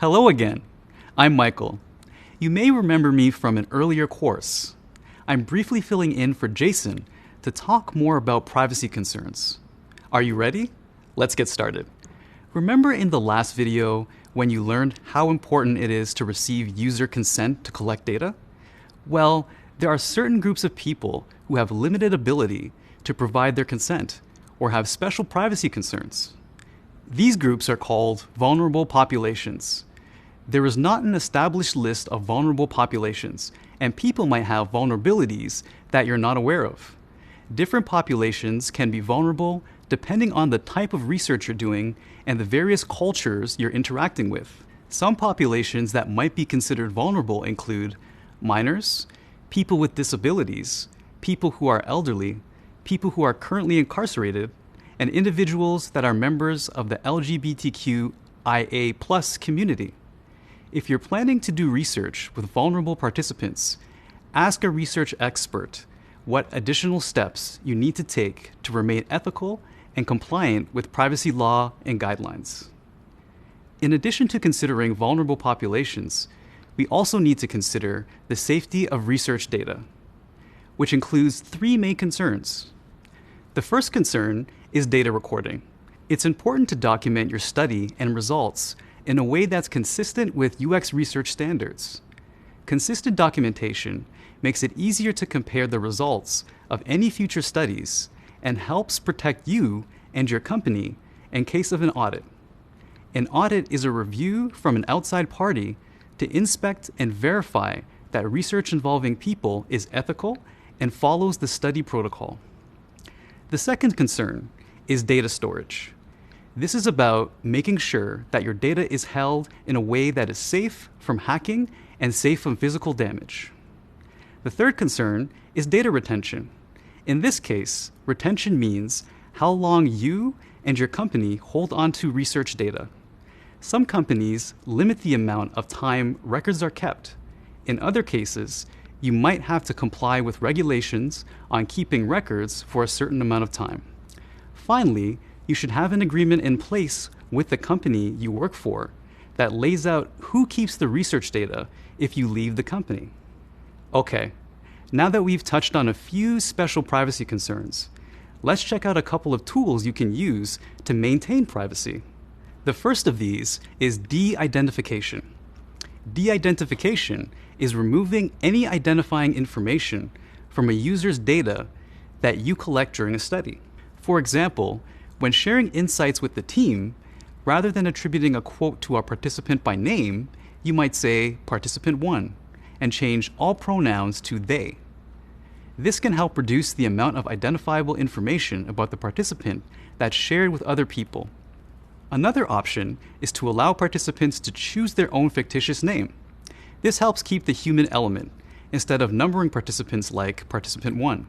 Hello again. I'm Michael. You may remember me from an earlier course. I'm briefly filling in for Jason to talk more about privacy concerns. Are you ready? Let's get started. Remember in the last video when you learned how important it is to receive user consent to collect data? Well, there are certain groups of people who have limited ability to provide their consent or have special privacy concerns. These groups are called vulnerable populations. There is not an established list of vulnerable populations, and people might have vulnerabilities that you're not aware of. Different populations can be vulnerable depending on the type of research you're doing and the various cultures you're interacting with. Some populations that might be considered vulnerable include minors, people with disabilities, people who are elderly, people who are currently incarcerated, and individuals that are members of the LGBTQIA+ community. If you're planning to do research with vulnerable participants, ask a research expert what additional steps you need to take to remain ethical and compliant with privacy law and guidelines. In addition to considering vulnerable populations, we also need to consider the safety of research data, which includes three main concerns. The first concern is data recording. It's important to document your study and results in a way that's consistent with UX research standards. Consistent documentation makes it easier to compare the results of any future studies and helps protect you and your company in case of an audit. An audit is a review from an outside party to inspect and verify that research involving people is ethical and follows the study protocol. The second concern is data storage. This is about making sure that your data is held in a way that is safe from hacking and safe from physical damage. The third concern is data retention. In this case, retention means how long you and your company hold on to research data. Some companies limit the amount of time records are kept. In other cases, you might have to comply with regulations on keeping records for a certain amount of time. Finally, you should have an agreement in place with the company you work for that lays out who keeps the research data if you leave the company. Okay, now that we've touched on a few special privacy concerns, let's check out a couple of tools you can use to maintain privacy. The first of these is de-identification. De-identification is removing any identifying information from a user's data that you collect during a study. For example, when sharing insights with the team, rather than attributing a quote to a participant by name, you might say participant 1 and change all pronouns to they. This can help reduce the amount of identifiable information about the participant that's shared with other people. Another option is to allow participants to choose their own fictitious name. This helps keep the human element instead of numbering participants like participant 1.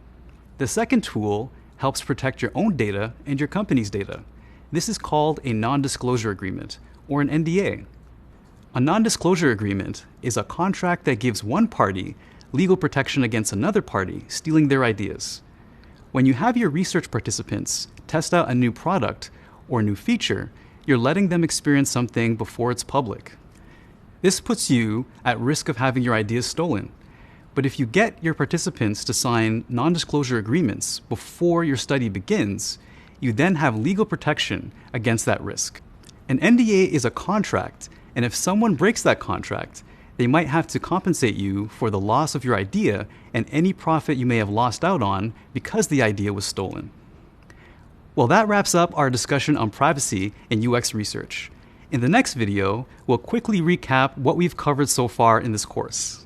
The second tool helps protect your own data and your company's data. This is called a non-disclosure agreement, or an NDA. A non-disclosure agreement is a contract that gives one party legal protection against another party stealing their ideas. When you have your research participants test out a new product or new feature, you're letting them experience something before it's public. This puts you at risk of having your ideas stolen. But if you get your participants to sign non-disclosure agreements before your study begins, you then have legal protection against that risk. An NDA is a contract, and if someone breaks that contract, they might have to compensate you for the loss of your idea and any profit you may have lost out on because the idea was stolen. Well, that wraps up our discussion on privacy in UX research. In the next video, we'll quickly recap what we've covered so far in this course.